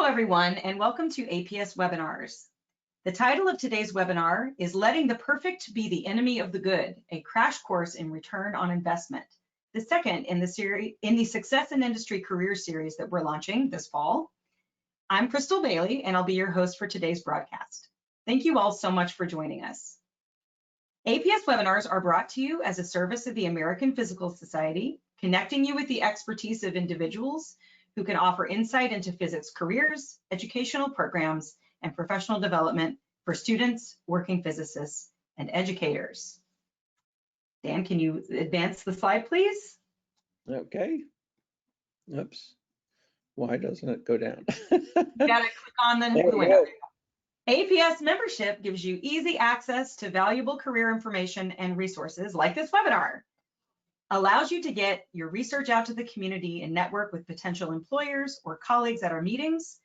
Hello, everyone, and welcome to APS Webinars. The title of today's webinar is Letting the Perfect Be the Enemy of the Good, a crash course in return on investment, the second in the Success in Industry Career Series that we're launching this fall. I'm Crystal Bailey, and I'll be your host for today's broadcast. Thank you all so much for joining us. APS Webinars are brought to you as a service of the American Physical Society, connecting you with the expertise of individuals who can offer insight into physics careers, educational programs, and professional development for students, working physicists, and educators. Dan, can you advance the slide, please? Okay. Oops. Why doesn't it go down? You gotta click on the window. APS membership gives you easy access to valuable career information and resources like this webinar. Allows you to get your research out to the community and network with potential employers or colleagues at our meetings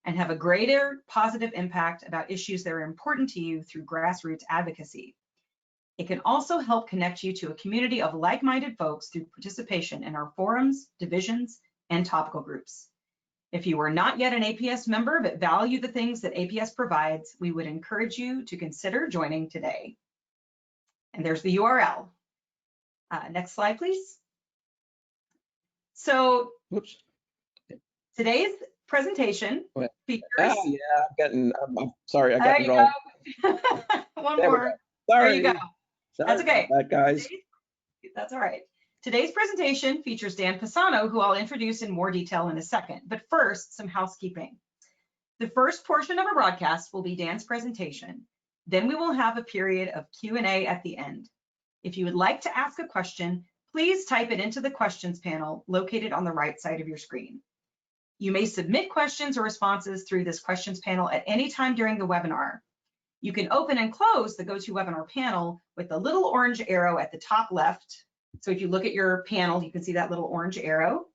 and have a greater positive impact about issues that are important to you through grassroots advocacy. It can also help connect you to a community of like-minded folks through participation in our forums, divisions, and topical groups. If you are not yet an APS member but value the things that APS provides, we would encourage you to consider joining today. And there's the URL. Next slide, please. So today's presentation features. I'm sorry, I got it wrong. One more. Sorry. There you go. That's okay. That, guys. That's all right. Today's presentation features Dan Pisano, who I'll introduce in more detail in a second. But first, some housekeeping. The first portion of our broadcast will be Dan's presentation. Then we will have a period of Q&A at the end. If you would like to ask a question, please type it into the questions panel located on the right side of your screen. You may submit questions or responses through this questions panel at any time during the webinar. You can open and close the GoToWebinar panel with the little orange arrow at the top left. So if you look at your panel, you can see that little orange arrow.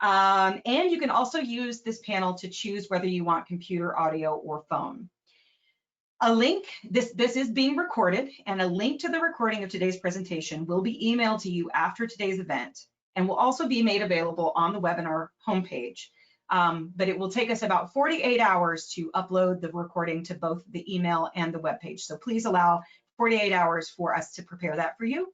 And you can also use this panel to choose whether you want computer, audio, or phone. A link, this is being recorded, and a link to the recording of today's presentation will be emailed to you after today's event and will also be made available on the webinar homepage. But it will take us about 48 hours to upload the recording to both the email and the webpage. So please allow 48 hours for us to prepare that for you.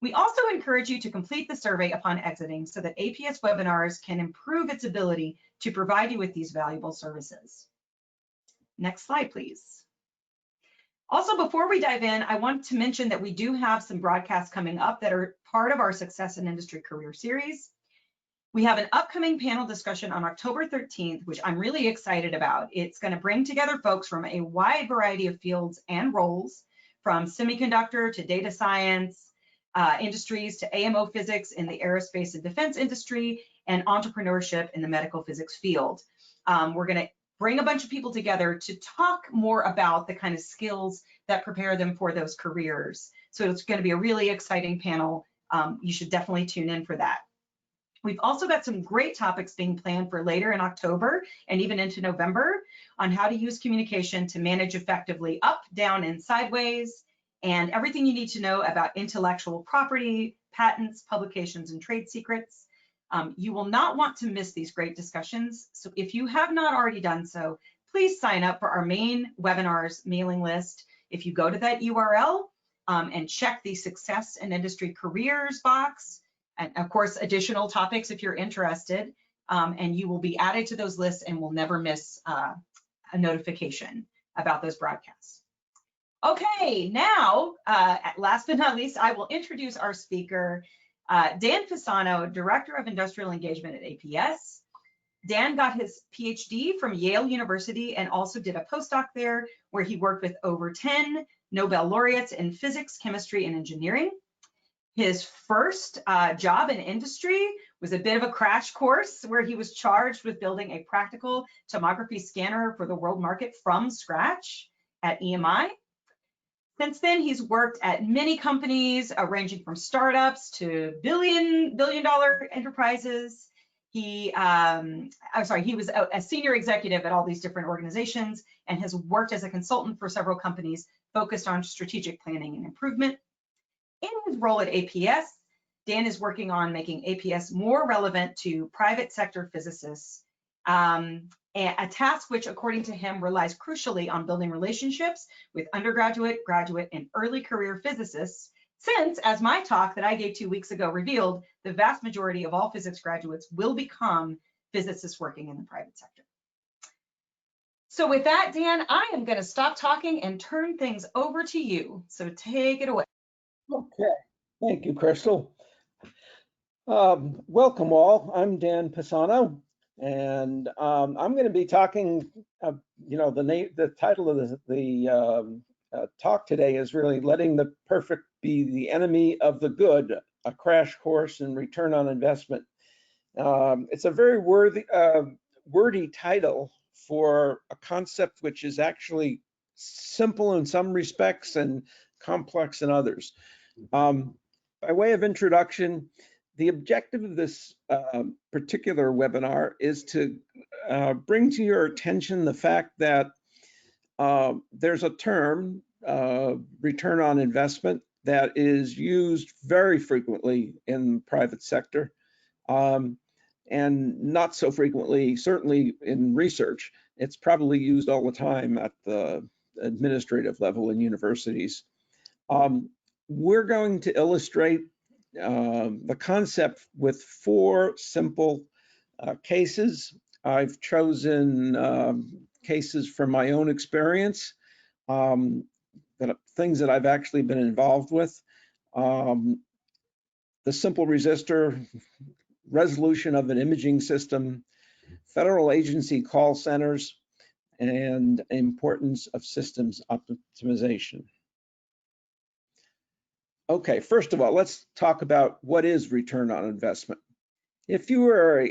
We also encourage you to complete the survey upon exiting so that APS Webinars can improve its ability to provide you with these valuable services. Next slide, please. Also, before we dive in, I want to mention that we do have some broadcasts coming up that are part of our Success in Industry Career Series. We have an upcoming panel discussion on October 13th, which I'm really excited about. It's going to bring together folks from a wide variety of fields and roles, from semiconductor to data science industries to AMO physics in the aerospace and defense industry, and entrepreneurship in the medical physics field. We're going to bring a bunch of people together to talk more about the kind of skills that prepare them for those careers. So it's going to be a really exciting panel. You should definitely tune in for that. We've also got some great topics being planned for later in October and even into November on how to use communication to manage effectively up, down, and sideways, and everything you need to know about intellectual property, patents, publications, and trade secrets. You will not want to miss these great discussions. So if you have not already done so, please sign up for our main webinars mailing list. If you go to that URL and check the Success in Industry Careers box, and of course, additional topics if you're interested, and you will be added to those lists and will never miss a notification about those broadcasts. Okay, now, last but not least, I will introduce our speaker, Dan Pisano, Director of Industrial Engagement at APS. Dan got his PhD from Yale University and also did a postdoc there where he worked with over 10 Nobel laureates in physics, chemistry, and engineering. His first job in industry was a bit of a crash course where he was charged with building a practical tomography scanner for the world market from scratch at EMI. Since then, he's worked at many companies ranging from startups to billion-dollar enterprises. He was a senior executive at all these different organizations and has worked as a consultant for several companies focused on strategic planning and improvement. In his role at APS, Dan is working on making APS more relevant to private sector physicists a task which, according to him, relies crucially on building relationships with undergraduate, graduate, and early career physicists, since, as my talk that I gave 2 weeks ago revealed, the vast majority of all physics graduates will become physicists working in the private sector. So with that, Dan, I am going to stop talking and turn things over to you. So take it away. Okay, thank you, Crystal. Welcome all. I'm Dan Pisano, and I'm going to be talking. The title of the talk today is really "Letting the Perfect Be the Enemy of the Good: A Crash Course in Return on Investment." It's a very wordy title for a concept which is actually simple in some respects and complex in others. By way of introduction, the objective of this particular webinar is to bring to your attention the fact that there's a term, return on investment, that is used very frequently in the private sector, and not so frequently, certainly in research. It's probably used all the time at the administrative level in universities. We're going to illustrate the concept with 4 simple cases. I've chosen cases from my own experience, things that I've actually been involved with. The simple resistor, resolution of an imaging system, federal agency call centers, and importance of systems optimization. Okay, first of all, let's talk about what is return on investment. If you were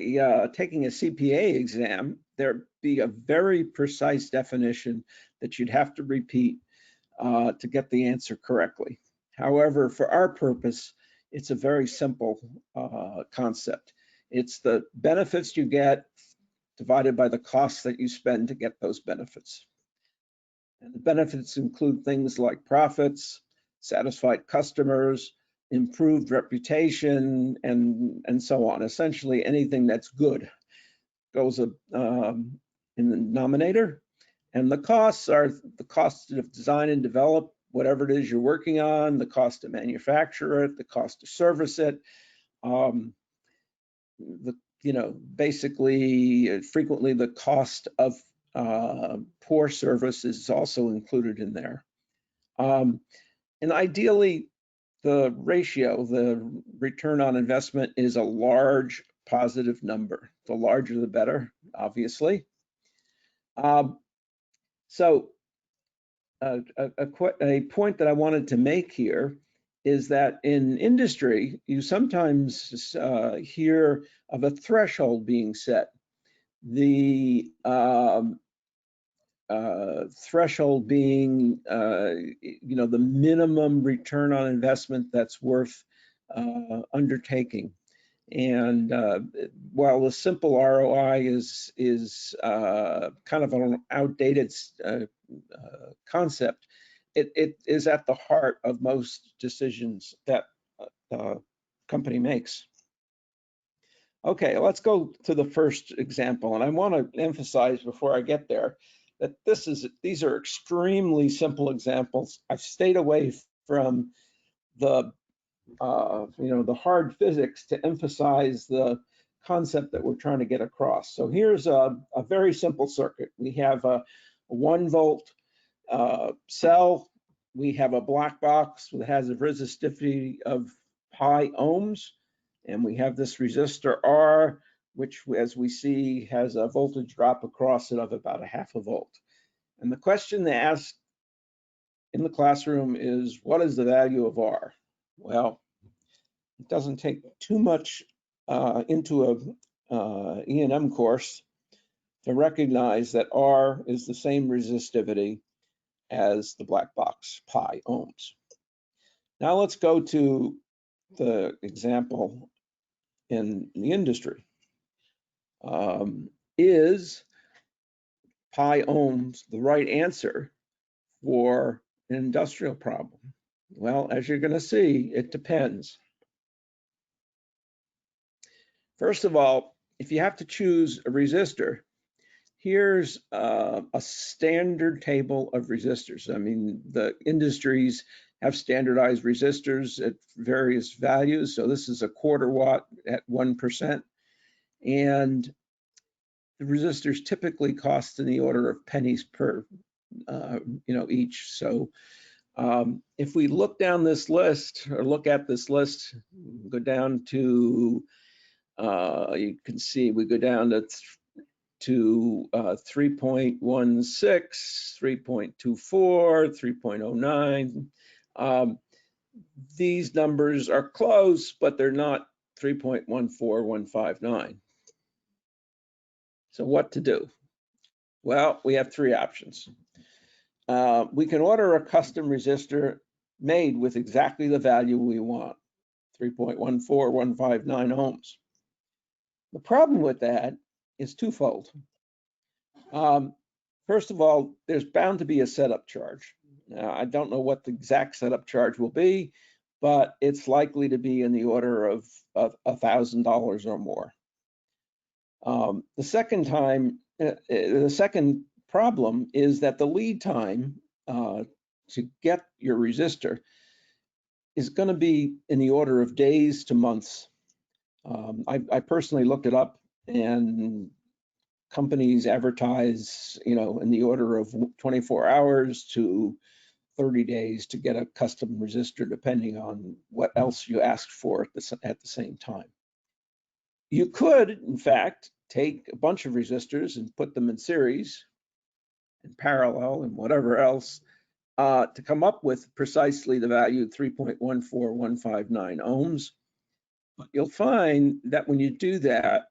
taking a CPA exam, there'd be a very precise definition that you'd have to repeat to get the answer correctly. However, for our purpose, it's a very simple concept. It's the benefits you get divided by the costs that you spend to get those benefits. And the benefits include things like profits, satisfied customers, improved reputation, and so on. Essentially, anything that's good goes in the denominator. And the costs are the cost to design and develop whatever it is you're working on, the cost to manufacture it, the cost to service it. Basically, frequently the cost of poor service is also included in there. And ideally, the ratio, the return on investment, is a large positive number. The larger, the better, obviously. So a point that I wanted to make here is that in industry, you sometimes hear of a threshold being set. The threshold being, the minimum return on investment that's worth undertaking. And while the simple ROI is kind of an outdated concept, it is at the heart of most decisions that a company makes. Okay, let's go to the first example, and I want to emphasize before I get there that these are extremely simple examples. I've stayed away from the the hard physics to emphasize the concept that we're trying to get across. So here's a very simple circuit. We have a 1 volt cell. We have a black box that has a resistivity of pi ohms. And we have this resistor R, which, as we see, has a voltage drop across it of about 0.5 volt. And the question they ask in the classroom is, what is the value of R? Well, it doesn't take too much into a E&M course to recognize that R is the same resistivity as the black box, pi ohms. Now let's go to the example in the industry. Is pi ohms the right answer for an industrial problem? Well, as you're going to see, it depends. First of all, if you have to choose a resistor, Here's a standard table of resistors. I mean, the industries have standardized resistors at various values. So this is a 1/4 watt at 1%. And the resistors typically cost in the order of pennies per, each. So if we look down this list, or look at this list, go down to, you can see we go down to 3.16, 3.24, 3.09. These numbers are close, but they're not 3.14159. So what to do? Well, we have 3 options. We can order a custom resistor made with exactly the value we want, 3.14159 ohms. The problem with that is twofold. First of all, there's bound to be a setup charge. Now, I don't know what the exact setup charge will be, but it's likely to be in the order of $1,000 or more. The second problem is that the lead time to get your resistor is going to be in the order of days to months. I personally looked it up, and companies advertise, in the order of 24 hours to 30 days to get a custom resistor, depending on what else you asked for at the same time. You could, in fact, take a bunch of resistors and put them in series, in parallel, and whatever else, to come up with precisely the value 3.14159 ohms. But you'll find that when you do that,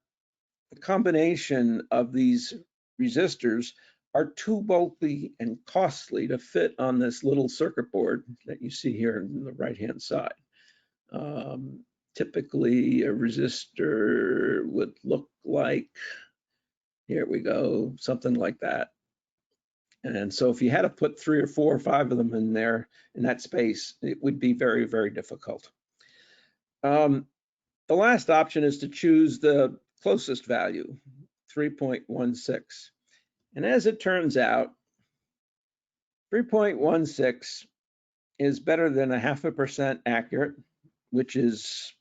the combination of these resistors are too bulky and costly to fit on this little circuit board that you see here on the right-hand side. Typically, a resistor would look like, here we go, something like that. And so if you had to put 3 or 4 or 5 of them in there, in that space, it would be very, very difficult. The last option is to choose the closest value, 3.16. And as it turns out, 3.16 is better than 0.5% accurate, which is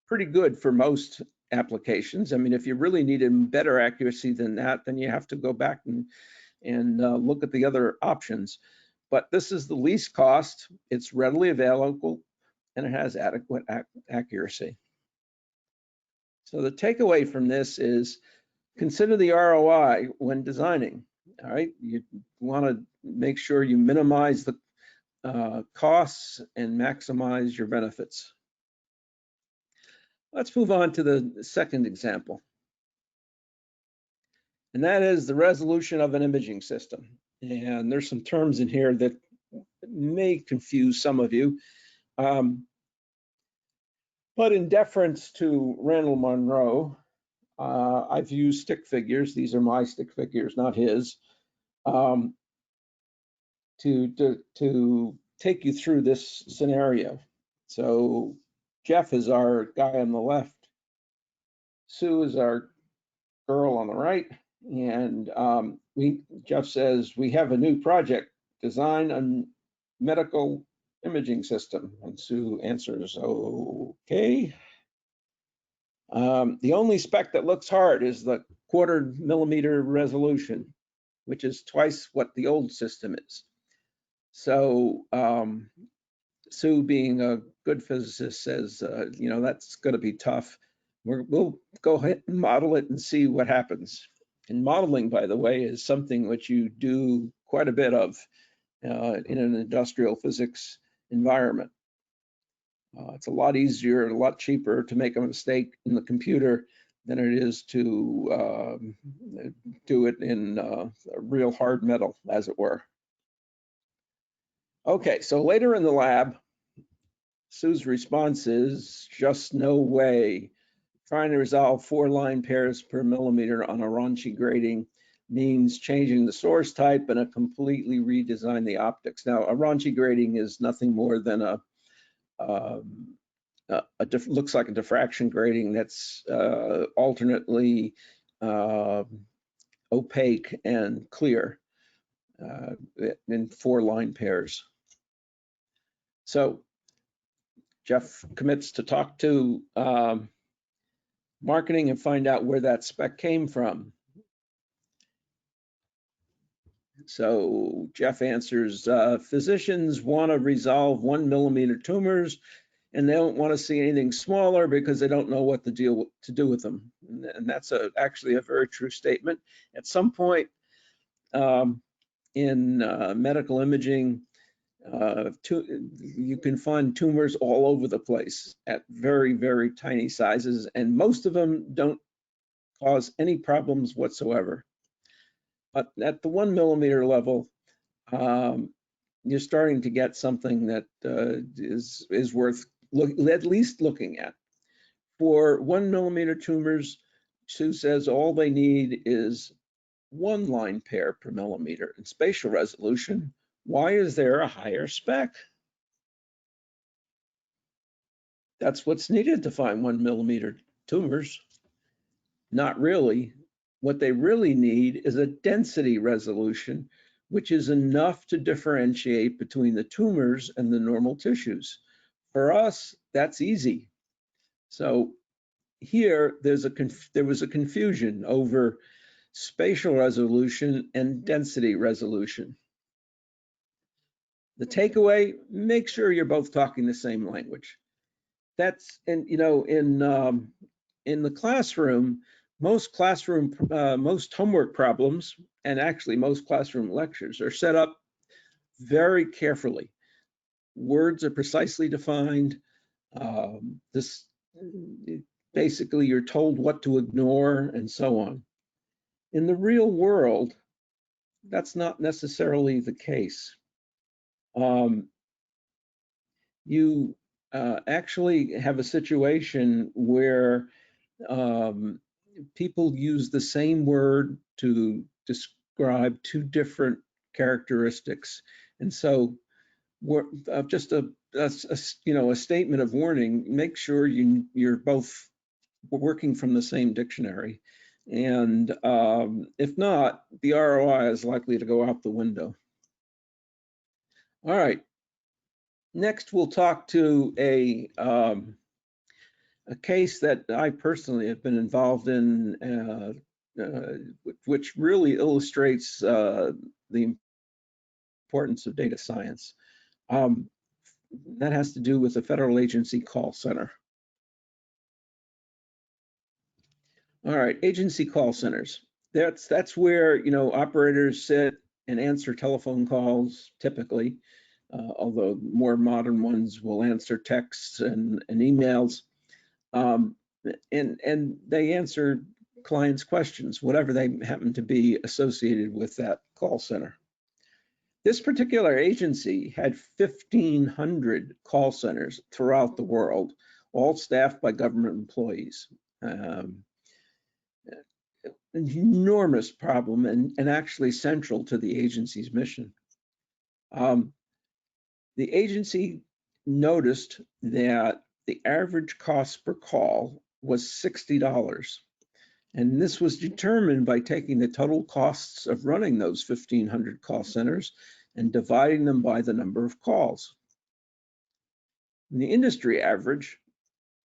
pretty good for most applications. I mean, if you really needed better accuracy than that, then you have to go back and look at the other options. But this is the least cost, it's readily available, and it has adequate accuracy. So the takeaway from this is consider the ROI when designing. All right, you want to make sure you minimize the costs and maximize your benefits. Let's move on to the second example. And that is the resolution of an imaging system. And there's some terms in here that may confuse some of you. But in deference to Randall Munro, I've used stick figures. These are my stick figures, not his, to take you through this scenario. So Jeff is our guy on the left. Sue is our girl on the right. And Jeff says, we have a new project, design a medical imaging system. And Sue answers, okay. The only spec that looks hard is the 1/4 millimeter resolution, which is twice what the old system is. So Sue, being a good physicist, says, that's going to be tough. We'll go ahead and model it and see what happens. And modeling, by the way, is something which you do quite a bit of in an industrial physics environment. It's a lot easier, a lot cheaper to make a mistake in the computer than it is to do it in a real hard metal, as it were. Okay, so later in the lab, Sue's response is just no way. Trying to resolve 4 line pairs per millimeter on a raunchy grating means changing the source type and completely redesign the optics. Now, a raunchy grating is nothing more than looks like a diffraction grating that's alternately opaque and clear in 4 line pairs. So Jeff commits to talk to marketing and find out where that spec came from. So Jeff answers, physicians want to resolve 1 millimeter tumors, and they don't want to see anything smaller because they don't know what to do with them. And that's actually a very true statement. At some point in medical imaging, you can find tumors all over the place at very, very tiny sizes, and most of them don't cause any problems whatsoever. But at the 1 millimeter level, you're starting to get something that is worth at least looking at. For 1 millimeter tumors, Sue says all they need is 1 line pair per millimeter. In spatial resolution, why is there a higher spec? That's what's needed to find 1 millimeter tumors. Not really. What they really need is a density resolution, which is enough to differentiate between the tumors and the normal tissues. For us, that's easy. So here, there was a confusion over spatial resolution and density resolution. The takeaway, make sure you're both talking the same language. That's, and you know, in the classroom, most homework problems, and actually most classroom lectures, are set up very carefully. Words are precisely defined. Basically, you're told what to ignore and so on. In the real world, that's not necessarily the case. You actually have a situation where people use the same word to describe 2 different characteristics. And so just a statement of warning, make sure you're both working from the same dictionary. And if not, the ROI is likely to go out the window. All right. Next, we'll talk to a case that I personally have been involved in, which really illustrates the importance of data science. That has to do with the federal agency call center. All right, agency call centers. That's where operators sit and answer telephone calls typically, although more modern ones will answer texts and emails. And they answer clients' questions, whatever they happen to be associated with that call center. This particular agency had 1,500 call centers throughout the world, all staffed by government employees. An enormous problem and actually central to the agency's mission. The agency noticed that the average cost per call was $60. And this was determined by taking the total costs of running those 1,500 call centers and dividing them by the number of calls. And the industry average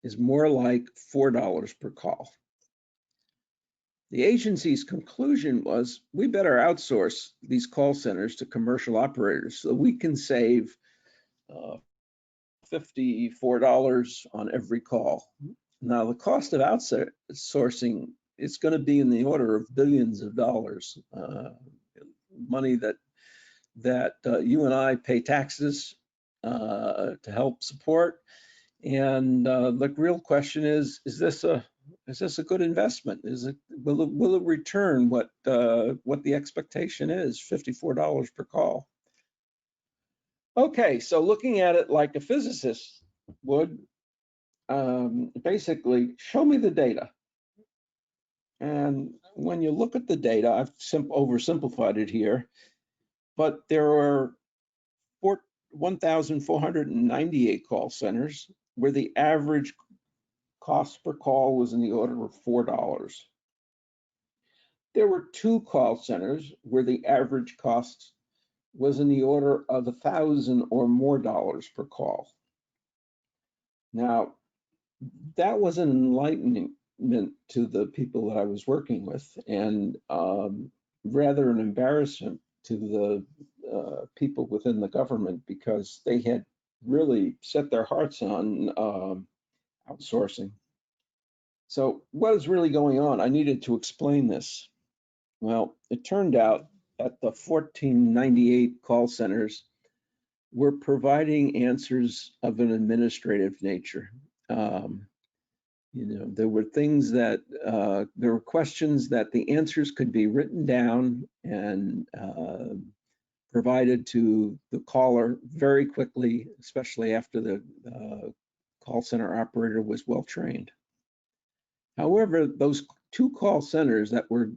is more like $4 per call. The agency's conclusion was, we better outsource these call centers to commercial operators so we can save $54 on every call. Now, the cost of outsourcing is going to be in the order of billions of dollars, money that you and I pay taxes to help support. And the real question is this a good investment? Will it return what the expectation is, $54 per call? Okay, so looking at it like a physicist would, basically show me the data. And when you look at the data, I've oversimplified it here, but there are 1,498 call centers where the average cost per call was in the order of $4. there were 2 call centers where the average cost was in the order of $1,000 or more per call. Now, that was an enlightenment to the people that I was working with, and rather an embarrassment to the people within the government, because they had really set their hearts on outsourcing. So what is really going on? I needed to explain this. Well, it turned out that the 1498 call centers were providing answers of an administrative nature. There were things that, there were questions that the answers could be written down and provided to the caller very quickly, especially after the call center operator was well trained. However, those 2 call centers that were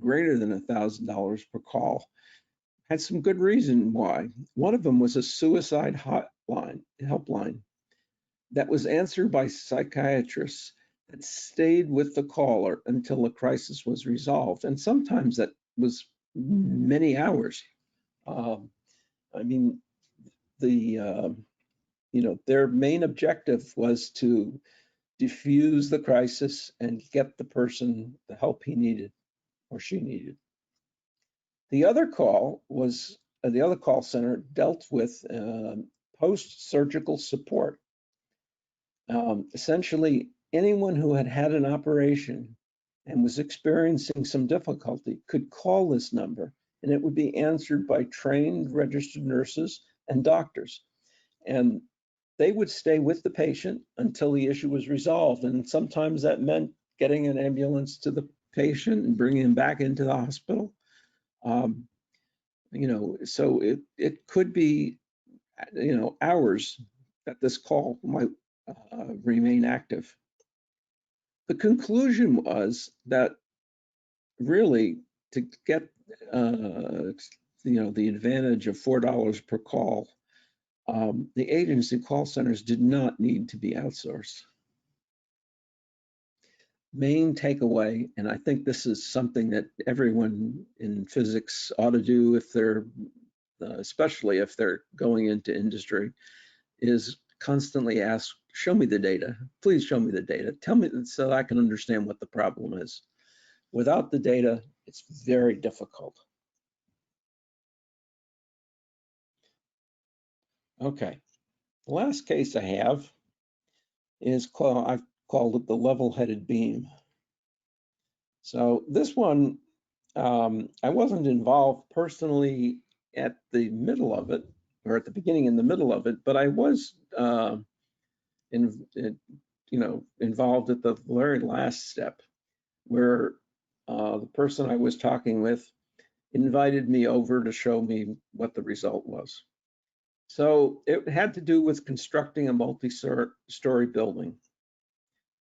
greater than $1,000 per call had some good reason why. One of them was a suicide helpline that was answered by psychiatrists that stayed with the caller until the crisis was resolved. And sometimes that was many hours. I mean, their main objective was to diffuse the crisis and get the person the help he needed or she needed. The other call center dealt with post-surgical support. Essentially, anyone who had had an operation and was experiencing some difficulty could call this number, and it would be answered by trained registered nurses and doctors. And they would stay with the patient until the issue was resolved. And sometimes that meant getting an ambulance to the patient and bringing him back into the hospital. So it could be, hours that this call might remain active. The conclusion was that really to get the advantage of $4 per call, the agency call centers did not need to be outsourced. Main takeaway, and I think this is something that everyone in physics ought to do if they're, especially if they're going into industry, is constantly ask, show me the data. Please show me the data. Tell me so I can understand what the problem is. Without the data, it's very difficult. Okay, the last case I have is I've called it the level-headed beam. So this one, I wasn't involved personally at the middle of it, or at the beginning and the middle of it, but I was involved at the very last step, where the person I was talking with invited me over to show me what the result was. So it had to do with constructing a multi-story building.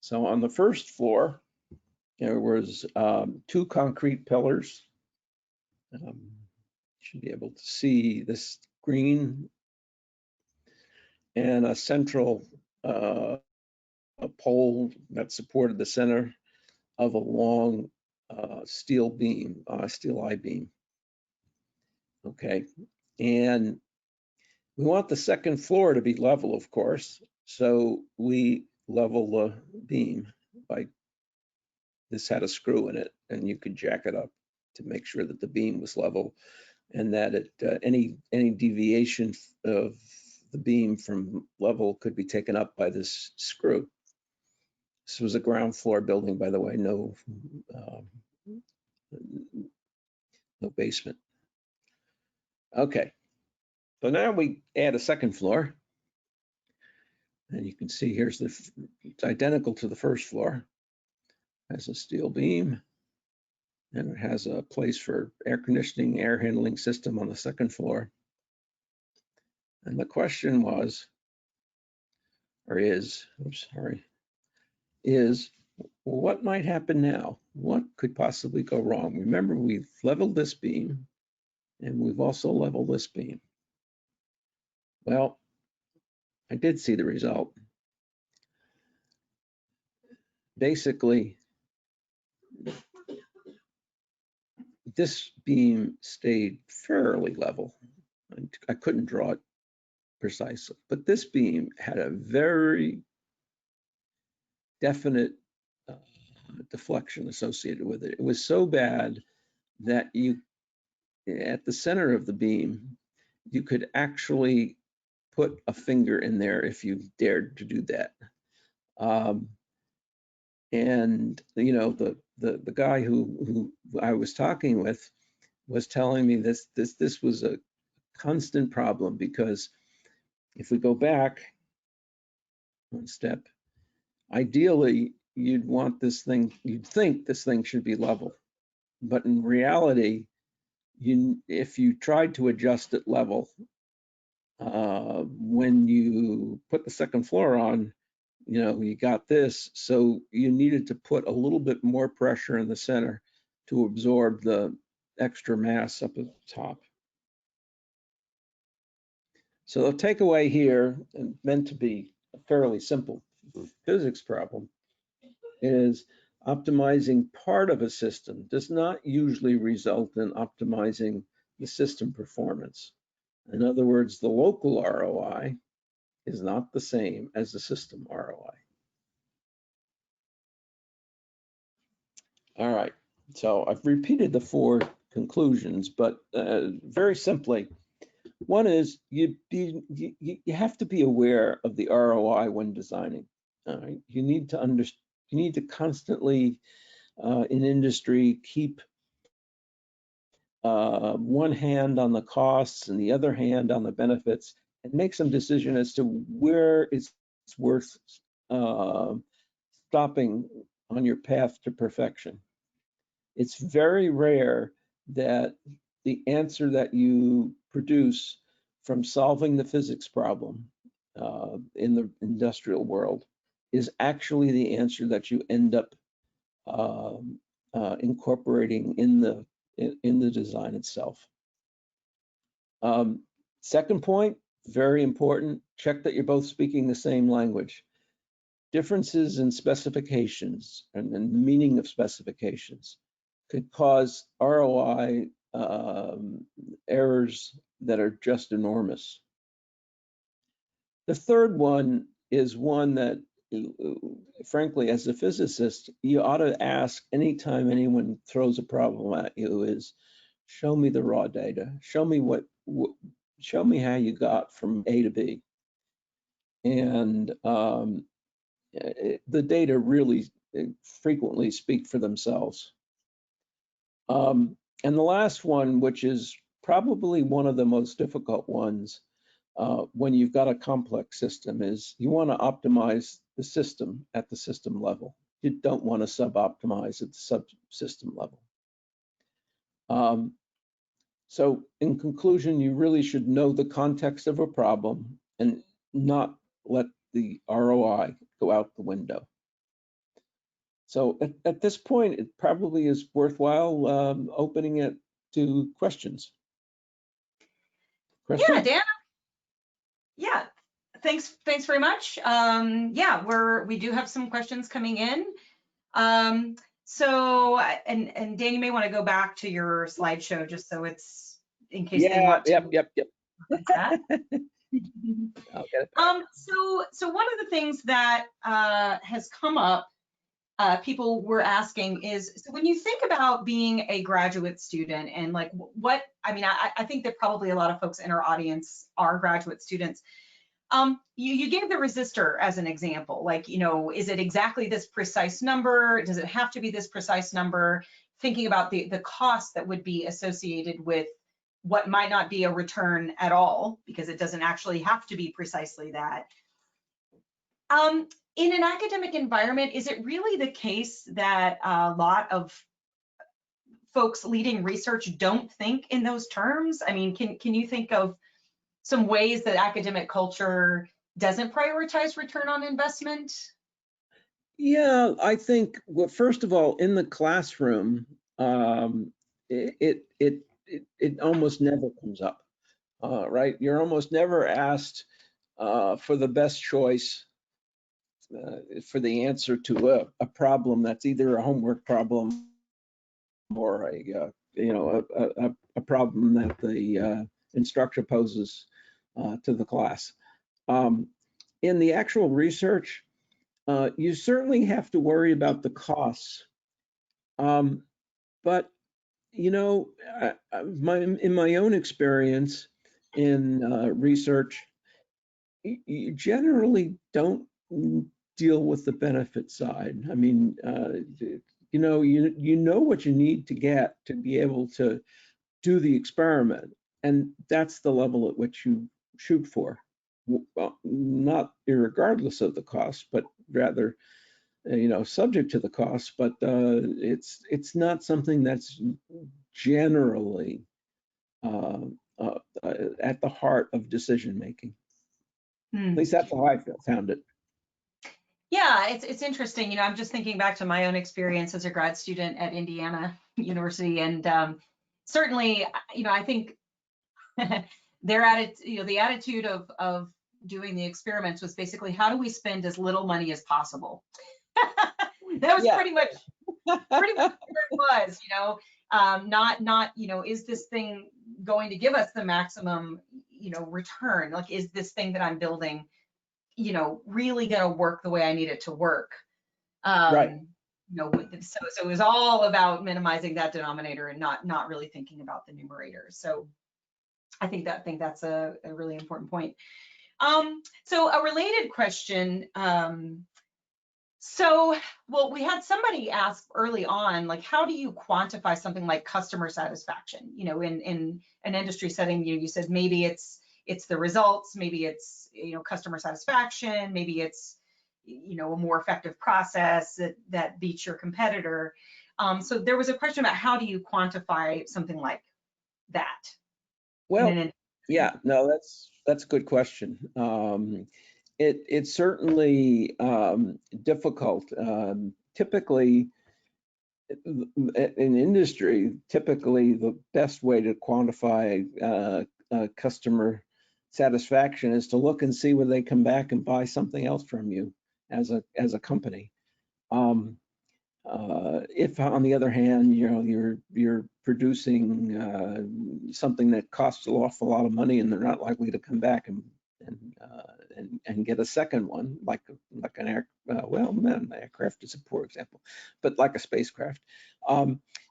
So on the first floor, there was 2 concrete pillars. Should be able to see this green, and a central a pole that supported the center of a long steel beam, steel I-beam. Okay, and we want the second floor to be level, of course, so we level the beam by, this had a screw in it, and you could jack it up to make sure that the beam was level, and that any deviation of the beam from level could be taken up by this screw. This was a ground floor building, by the way, no basement. Okay, so now we add a second floor, and you can see here's it's identical to the first floor. It has a steel beam, and it has a place for air conditioning, air handling system on the second floor. And the question was, or is, oops, sorry, is what might happen now? What could possibly go wrong? Remember, we've leveled this beam, and we've also leveled this beam. Well, I did see the result. Basically, this beam stayed fairly level. I couldn't draw it precisely, but this beam had a very definite deflection associated with it. It was so bad that at the center of the beam, you could actually put a finger in there if you dared to do that. And the guy who I was talking with was telling me this was a constant problem, because if we go back one step, ideally you'd think this thing should be level, but in reality, if you tried to adjust it level, when you put the second floor on, you got this. So you needed to put a little bit more pressure in the center to absorb the extra mass up at the top. So the takeaway here, and meant to be a fairly simple physics problem, is optimizing part of a system does not usually result in optimizing the system performance. In other words, the local ROI is not the same as the system ROI. All right, so I've repeated the 4 conclusions, but very simply, one is you have to be aware of the ROI when designing. All right, you need to constantly in industry keep one hand on the costs and the other hand on the benefits, and make some decision as to where it's worth stopping on your path to perfection. It's very rare that the answer that you produce from solving the physics problem in the industrial world is actually the answer that you end up incorporating in the design itself. Second point, very important, check that you're both speaking the same language. Differences in specifications and the meaning of specifications could cause ROI errors that are just enormous. The third one is one that, frankly, as a physicist, you ought to ask anytime anyone throws a problem at you is, show me the raw data. Show me show me how you got from A to B. And the data really frequently speak for themselves. And the last one, which is probably one of the most difficult ones when you've got a complex system, is you want to optimize the system at the system level. You don't want to sub-optimize at the subsystem level. So in conclusion, you really should know the context of a problem and not let the ROI go out the window. So at this point, it probably is worthwhile opening it to questions. Yeah, Dan. Yeah, thanks very much. Yeah, we do have some questions coming in. So, and Dan, you may want to go back to your slideshow just so it's in case they want to. Yep. That. So one of the things that has come up, people were asking is, so when you think about being a graduate student and like I think that probably a lot of folks in our audience are graduate students. You gave the resistor as an example, like, is it exactly this precise number? Does it have to be this precise number? Thinking about the cost that would be associated with what might not be a return at all, because it doesn't actually have to be precisely that. In an academic environment, is it really the case that a lot of folks leading research don't think in those terms? I mean, can you think of some ways that academic culture doesn't prioritize return on investment? Yeah, I think, well, first of all, in the classroom, it almost never comes up, right? You're almost never asked for the best choice for the answer to a problem that's either a homework problem or a problem that the instructor poses to the class. In the actual research, you certainly have to worry about the costs. But in my own experience in research, you generally don't deal with the benefit side. I mean, you know what you need to get to be able to do the experiment, and that's the level at which you shoot for. Well, not irregardless of the cost, but rather, subject to the cost. But it's not something that's generally at the heart of decision making. At least that's how I found it. Yeah, it's interesting. I'm just thinking back to my own experience as a grad student at Indiana University, and certainly, I think their attitude, the attitude of doing the experiments was basically, how do we spend as little money as possible? That was pretty much where it was. Not is this thing going to give us the maximum return? Like, is this thing that I'm building really going to work the way I need it to work? Right. So it was all about minimizing that denominator and not really thinking about the numerator. So I think that's a really important point. So a related question. Well, we had somebody ask early on, like, how do you quantify something like customer satisfaction? In an industry setting, you said maybe it's the results, maybe it's customer satisfaction, maybe it's a more effective process that beats your competitor. So there was a question about how do you quantify something like that? Well, yeah, no, that's a good question. It's certainly difficult. Typically, in industry, the best way to quantify customer satisfaction is to look and see whether they come back and buy something else from you as a company. If, on the other hand, you're producing something that costs an awful lot of money and they're not likely to come back and get a second one, like an aircraft is a poor example, but like a spacecraft,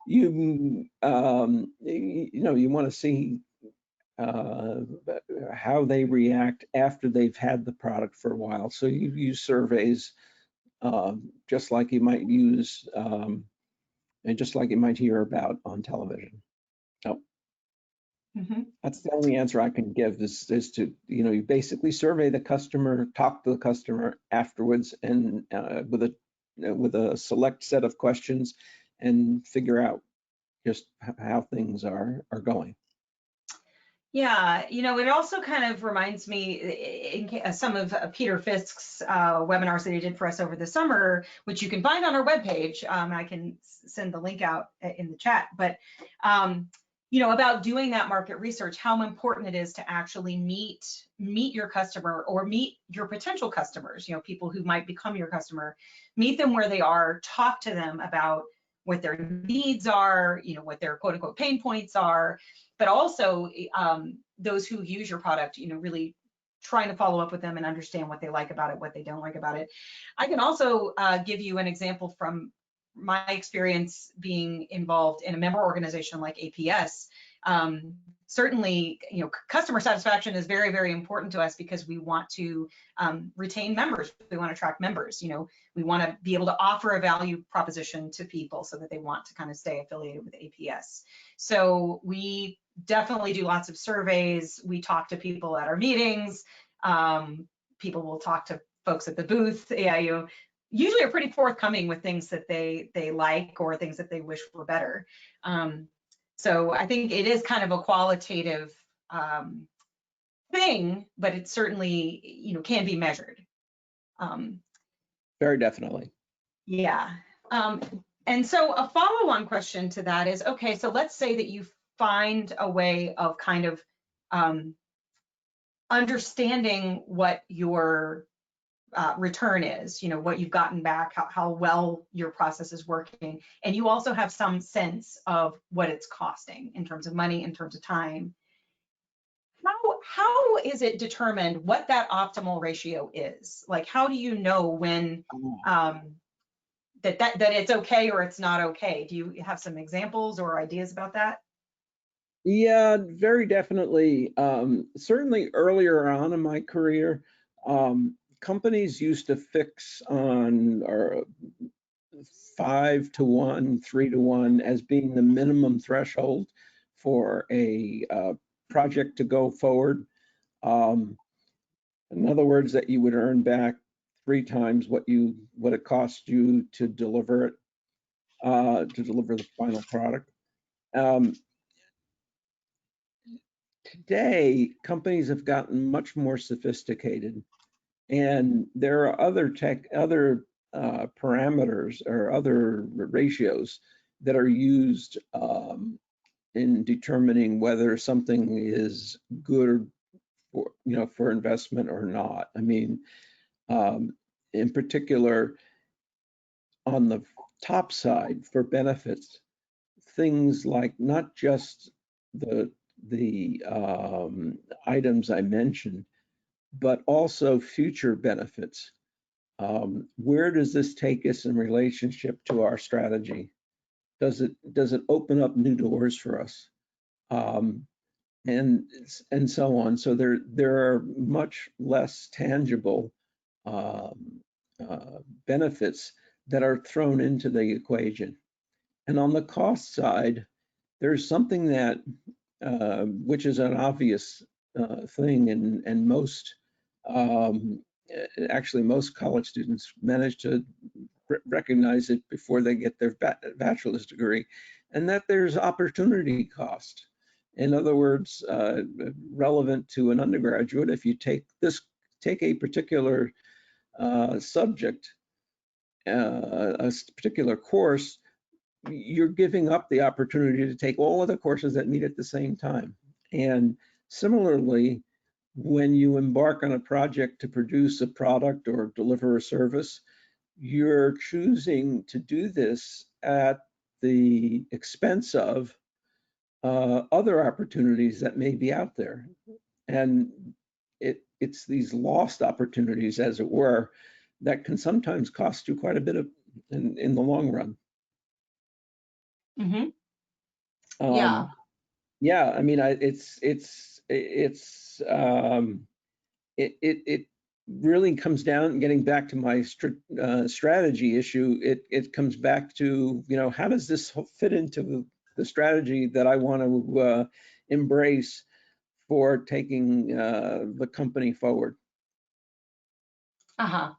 you want to see how they react after they've had the product for a while. So you use surveys, just like you might use, and just like you might hear about on television. So that's the only answer I can give is to, you basically survey the customer, talk to the customer afterwards, and with a select set of questions, and figure out just how things are going. Yeah, it also kind of reminds me in some of Peter Fisk's webinars that he did for us over the summer, which you can find on our webpage. I can send the link out in the chat, but about doing that market research, how important it is to actually meet your customer or meet your potential customers, people who might become your customer, meet them where they are, talk to them about what their needs are, what their quote unquote pain points are, but also those who use your product, really trying to follow up with them and understand what they like about it, what they don't like about it. I can also give you an example from my experience being involved in a member organization like APS. Certainly, customer satisfaction is very, very important to us because we want to retain members. We want to attract members. We want to be able to offer a value proposition to people so that they want to kind of stay affiliated with APS. So we definitely do lots of surveys. We talk to people at our meetings. People will talk to folks at the booth. Yeah, you usually are pretty forthcoming with things that they like or things that they wish were better. So I think it is kind of a qualitative thing, but it certainly can be measured. Very definitely. Yeah. And so a follow-on question to that is, okay, so let's say that you find a way of kind of understanding what your return is, what you've gotten back, how well your process is working. And you also have some sense of what it's costing in terms of money, in terms of time. How is it determined what that optimal ratio is? Like, how do you know when that it's okay or it's not okay? Do you have some examples or ideas about that? Yeah, very definitely. Certainly earlier on in my career, companies used to fix on or 5-to-1, 3-to-1 as being the minimum threshold for a project to go forward. In other words, that you would earn back 3 times what it cost you to deliver it, to deliver the final product. Today, companies have gotten much more sophisticated, and there are other parameters or other ratios that are used in determining whether something is good for investment or not. I mean, in particular, on the top side for benefits, things like not just the items I mentioned, but also future benefits. Where does this take us in relationship to our strategy? Does it open up new doors for us? And so on. So there are much less tangible benefits that are thrown into the equation. And on the cost side, there's something that which is an obvious thing, and actually most college students manage to recognize it before they get their bachelor's degree, and that there's opportunity cost. In other words, relevant to an undergraduate, if you take a particular subject, a particular course, you're giving up the opportunity to take all of the courses that meet at the same time. And similarly, when you embark on a project to produce a product or deliver a service, you're choosing to do this at the expense of other opportunities that may be out there. And it's these lost opportunities, as it were, that can sometimes cost you quite a bit in the long run. Mm-hmm. Yeah. Yeah, I mean, it really comes down, getting back to my strategy issue, it comes back to, how does this fit into the strategy that I want to embrace for taking the company forward? Uh-huh.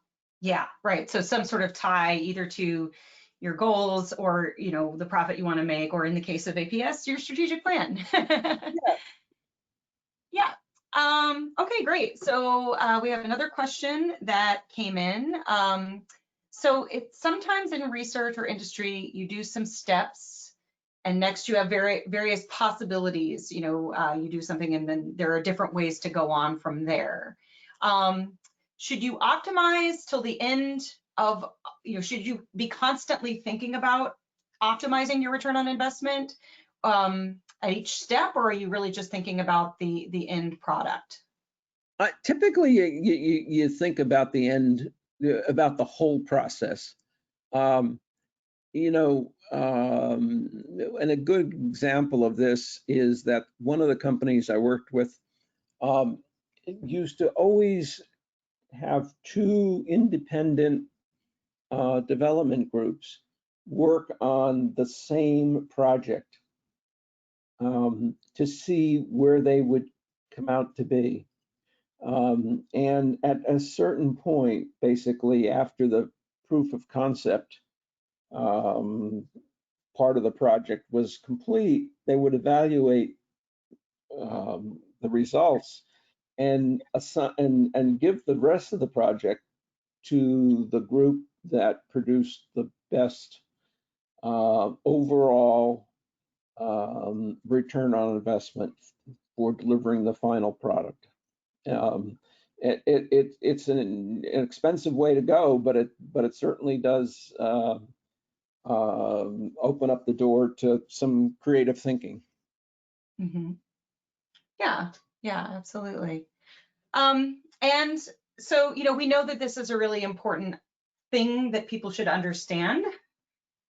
Yeah, right. So some sort of tie either to your goals or, the profit you want to make, or in the case of APS, your strategic plan. Yeah. Yeah. Okay, great. So we have another question that came in. So it's sometimes in research or industry, you do some steps and next you have various possibilities. You do something and then there are different ways to go on from there. Should you optimize till the end of, should you be constantly thinking about optimizing your return on investment at each step, or are you really just thinking about the end product? Typically, you think about the end, about the whole process. And a good example of this is that one of the companies I worked with used to always have 2 independent development groups work on the same project to see where they would come out to be. And at a certain point, basically after the proof of concept part of the project was complete, they would evaluate the results and give the rest of the project to the group that produced the best overall return on investment for delivering the final product. It's an expensive way to go, but it certainly does open up the door to some creative thinking. Mhm. Yeah, yeah, absolutely. And so, we know that this is a really important thing that people should understand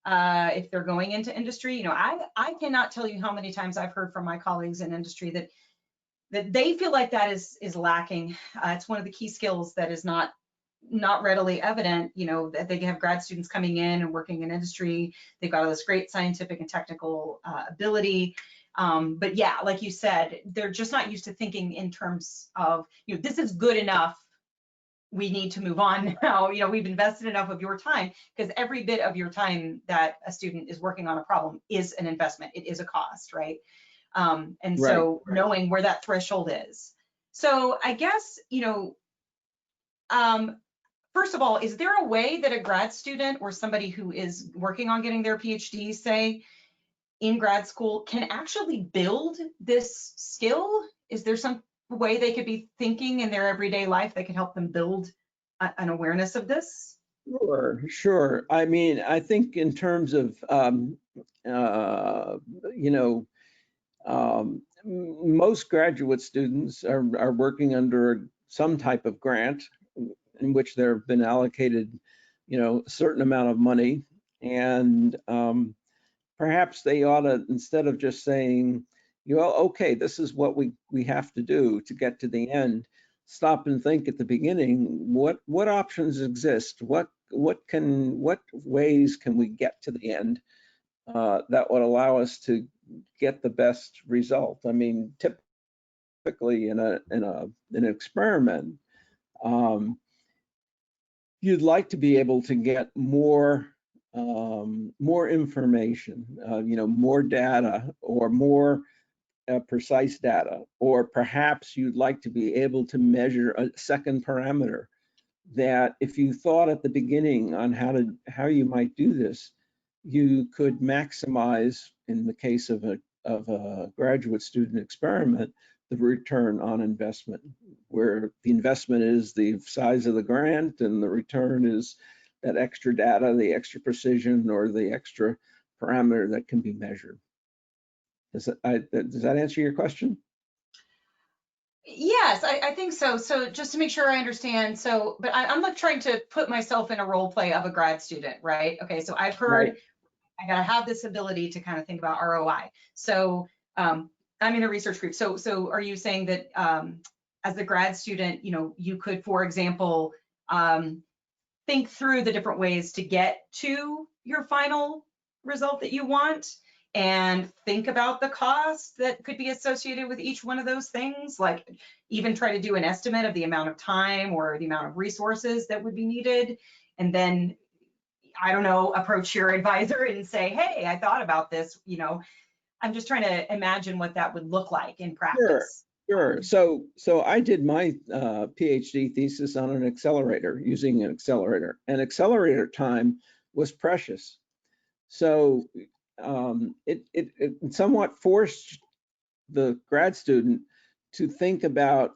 if they're going into industry. I cannot tell you how many times I've heard from my colleagues in industry that they feel like that is lacking. It's one of the key skills that is not readily evident. That they have grad students coming in and working in industry. They've got all this great scientific and technical ability. But yeah, like you said, they're just not used to thinking in terms of, this is good enough. We need to move on now. We've invested enough of your time, because every bit of your time that a student is working on a problem is an investment. It is a cost, right? And Right. so knowing where that threshold is. So I guess, first of all, is there a way that a grad student or somebody who is working on getting their PhD, say, in grad school, can actually build this skill? Is there some way they could be thinking in their everyday life that can help them build an awareness of this? Sure. I mean, I think in terms of, most graduate students are working under some type of grant in which they've been allocated, a certain amount of money. And perhaps they ought to, instead of just saying, okay, this is what we have to do to get to the end, stop and think at the beginning, what options exist? What ways can we get to the end that would allow us to get the best result? I mean, typically in an experiment, you'd like to be able to get more information, more data, or more precise data, or perhaps you'd like to be able to measure a second parameter that, if you thought at the beginning on how you might do this, you could maximize, in the case of a graduate student experiment, the return on investment, where the investment is the size of the grant and the return is that extra data, the extra precision, or the extra parameter that can be measured. Does that answer your question? Yes, I think so. So just to make sure I understand, but I'm like trying to put myself in a role play of a grad student, right? Okay, so I've heard Right. I gotta have this ability to kind of think about ROI. So I'm in a research group. So are you saying that as a grad student, you could, for example, think through the different ways to get to your final result that you want, and think about the cost that could be associated with each one of those things, like even try to do an estimate of the amount of time or the amount of resources that would be needed, and then, I don't know, approach your advisor and say, hey, I thought about this. I'm just trying to imagine what that would look like in Sure, practice. sure. So I did my PhD thesis on an accelerator, using an accelerator, and accelerator time was precious. So it somewhat forced the grad student to think about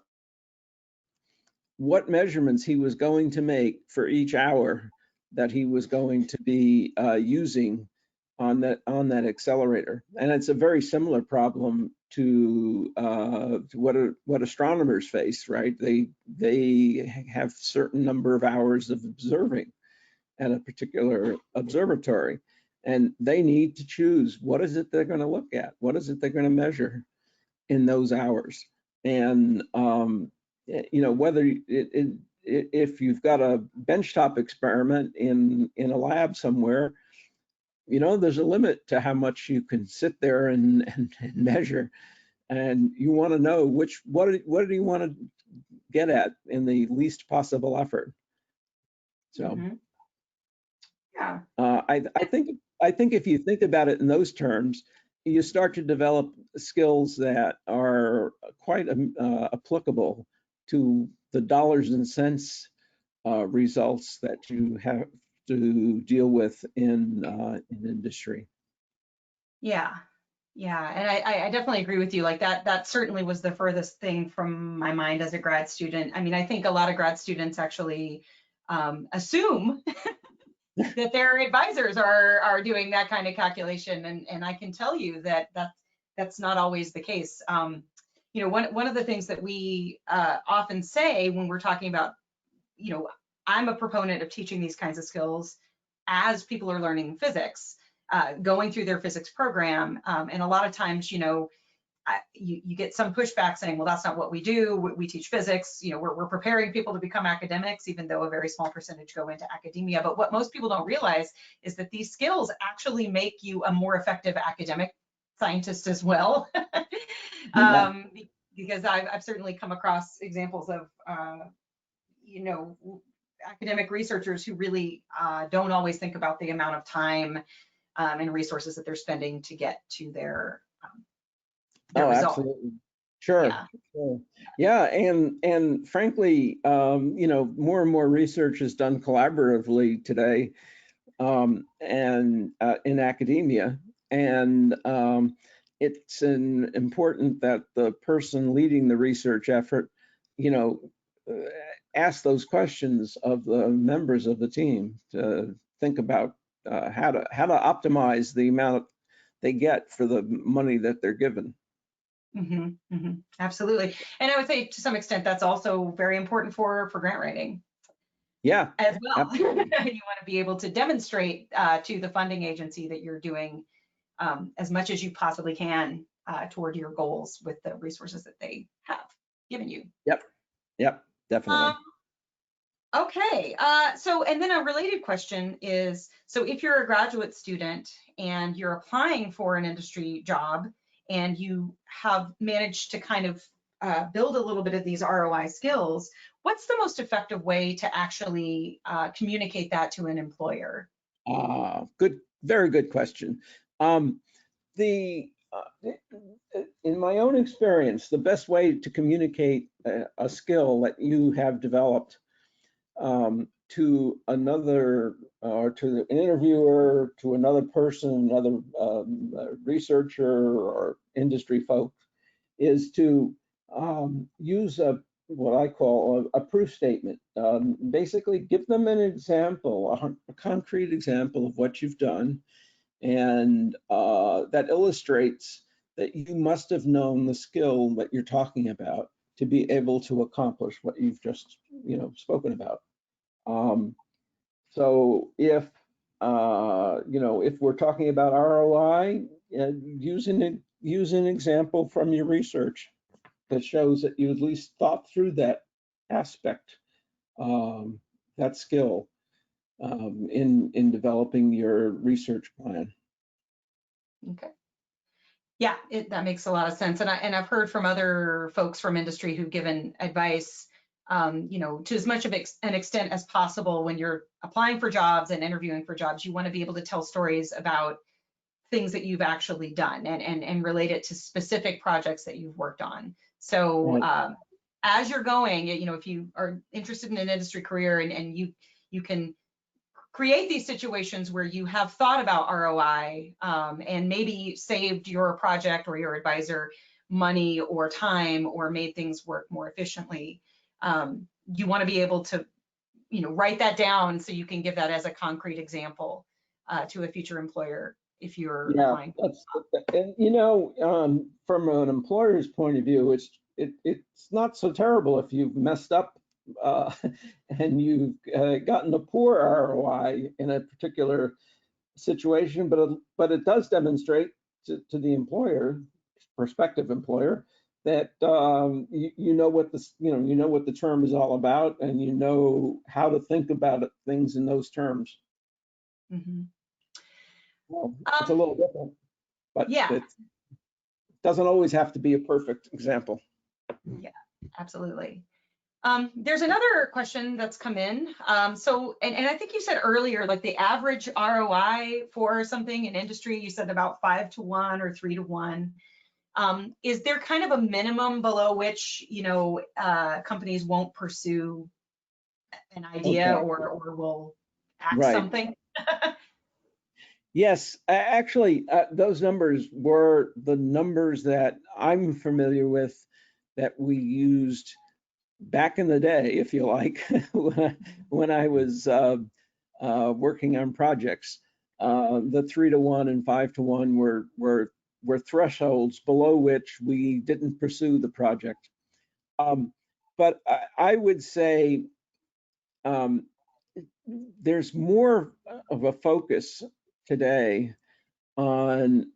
what measurements he was going to make for each hour that he was going to be using on that accelerator. And it's a very similar problem to what astronomers face, right? They have certain number of hours of observing at a particular observatory, and they need to choose what is it they're going to look at, what is it they're going to measure in those hours. And whether if you've got a benchtop experiment in a lab somewhere, there's a limit to how much you can sit there and measure, and you want to know what do you want to get at in the least possible effort. So Yeah. I think if you think about it in those terms, you start to develop skills that are quite applicable to the dollars and cents results that you have to deal with in industry. Yeah. Yeah, and I definitely agree with you. Like that certainly was the furthest thing from my mind as a grad student. I mean, I think a lot of grad students actually assume that their advisors are doing that kind of calculation, and I can tell you that that's not always the case. You know, one of the things that we often say when we're talking about, you know, I'm a proponent of teaching these kinds of skills as people are learning physics, going through their physics program. And a lot of times, you know, you get some pushback saying, well, that's not what we do. We teach physics. You know, we're preparing people to become academics, even though a very small percentage go into academia. But what most people don't realize is that these skills actually make you a more effective academic scientist as well. Yeah. Because I've certainly come across examples of, you know, academic researchers who really don't always think about the amount of time and resources that they're spending to get to their Oh, result. absolutely. Sure. Yeah. Sure. Yeah, and frankly, you know, more and more research is done collaboratively today, and in academia, and it's important that the person leading the research effort, you know, ask those questions of the members of the team to think about how to optimize the amount they get for the money that they're given. Absolutely. And I would say to some extent, that's also very important for grant writing Yeah, as well. You absolutely. want to be able to demonstrate to the funding agency that you're doing as much as you possibly can toward your goals with the resources that they have given you. Yep, yep, Um, definitely. okay, so and then a related question is, so if you're a graduate student and you're applying for an industry job and you have managed to kind of build a little bit of these ROI skills, what's the most effective way to actually communicate that to an employer? Good, very good question. Um, the in my own experience, the best way to communicate a skill that you have developed to another, or to an interviewer, to another person, another researcher or industry folk, is to use what I call a proof statement. Basically, give them an example, a concrete example of what you've done, and that illustrates that you must have known the skill that you're talking about to be able to accomplish what you've just, you know, spoken about. Um, so if you know, if we're talking about ROI, use an example from your research that shows that you at least thought through that aspect, um, that skill, in developing your research plan. Okay. Yeah, that makes a lot of sense. And I've heard from other folks from industry who've given advice, you know, to as much of an extent as possible when you're applying for jobs and interviewing for jobs, you want to be able to tell stories about things that you've actually done and relate it to specific projects that you've worked on. So Right. as you're going, you know, if you are interested in an industry career and you can create these situations where you have thought about ROI and maybe saved your project or your advisor money or time or made things work more efficiently. You want to be able to, you know, write that down so you can give that as a concrete example to a future employer if you're Yeah, applying. and you know, from an employer's point of view, it's not so terrible if you've messed up uh, and you've gotten a poor ROI in a particular situation, but it does demonstrate to the employer, prospective employer, that you know what this, you know what the term is all about, and you know how to think about it, things in those terms. Mhm. Well, it's a Um, little different, but yeah, it doesn't always have to be a perfect example. yeah, absolutely. There's another question that's come in. And I think you said earlier, like the average ROI for something in industry, you said about 5 to 1 or 3 to 1. Is there kind of a minimum below which, you know, companies won't pursue an idea Okay, or will axe right. something? Yes, actually, those numbers were the numbers that I'm familiar with that we used back in the day, if you like, when I was working on projects. The 3-to-1 and 5-to-1 were thresholds below which we didn't pursue the project. But I would say there's more of a focus today on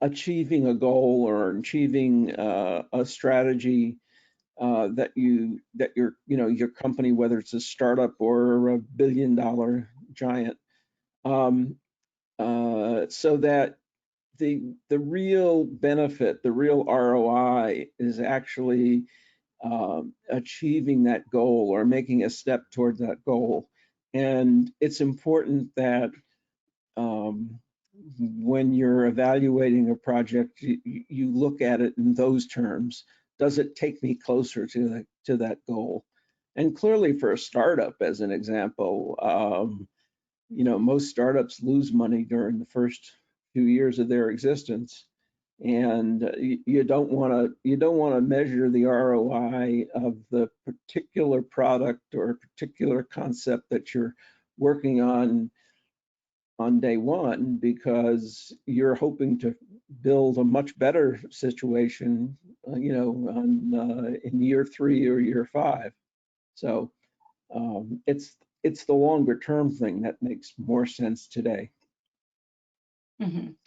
achieving a goal or achieving a strategy that your company, whether it's a startup or a billion-dollar giant, so that the real benefit, the real ROI is actually achieving that goal or making a step towards that goal. And it's important that when you're evaluating a project, you look at it in those terms. Does it take me closer to that goal? And clearly for a startup, as an example, most startups lose money during the first few years of their existence. And you don't want to measure the ROI of the particular product or particular concept that you're working on day one, because you're hoping to build a much better situation, in year 3 or year 5. So it's the longer term thing that makes more sense today.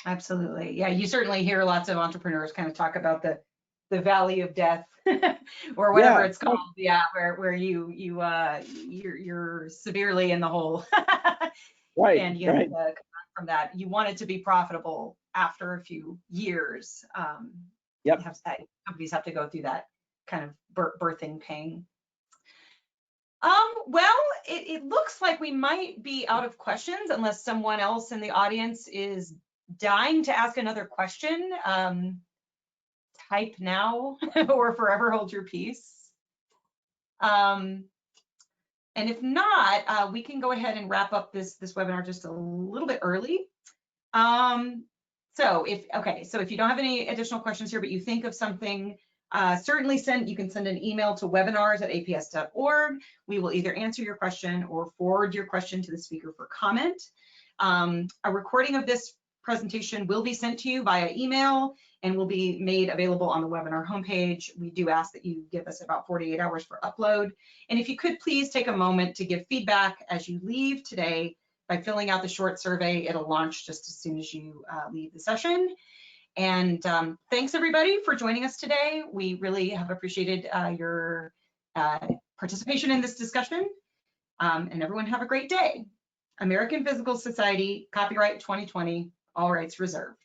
Absolutely. Yeah, you certainly hear lots of entrepreneurs kind of talk about the valley of death or whatever it's called. Yeah, where you're severely in the hole. Right. And you have to come back from that. You want it to be profitable after a few years. Yep. Companies have to go through that kind of birthing pain. Well, it looks like we might be out of questions unless someone else in the audience is dying to ask another question. Type now or forever hold your peace. And if not, we can go ahead and wrap up this webinar just a little bit early. So if you don't have any additional questions here, but you think of something, certainly you can send an email to webinars@aps.org. We will either answer your question or forward your question to the speaker for comment. A recording of this presentation will be sent to you via email and will be made available on the webinar homepage. We do ask that you give us about 48 hours for upload. And if you could please take a moment to give feedback as you leave today by filling out the short survey. It'll launch just as soon as you leave the session. And thanks everybody for joining us today. We really have appreciated your participation in this discussion. And everyone have a great day. American Physical Society, copyright 2020, all rights reserved.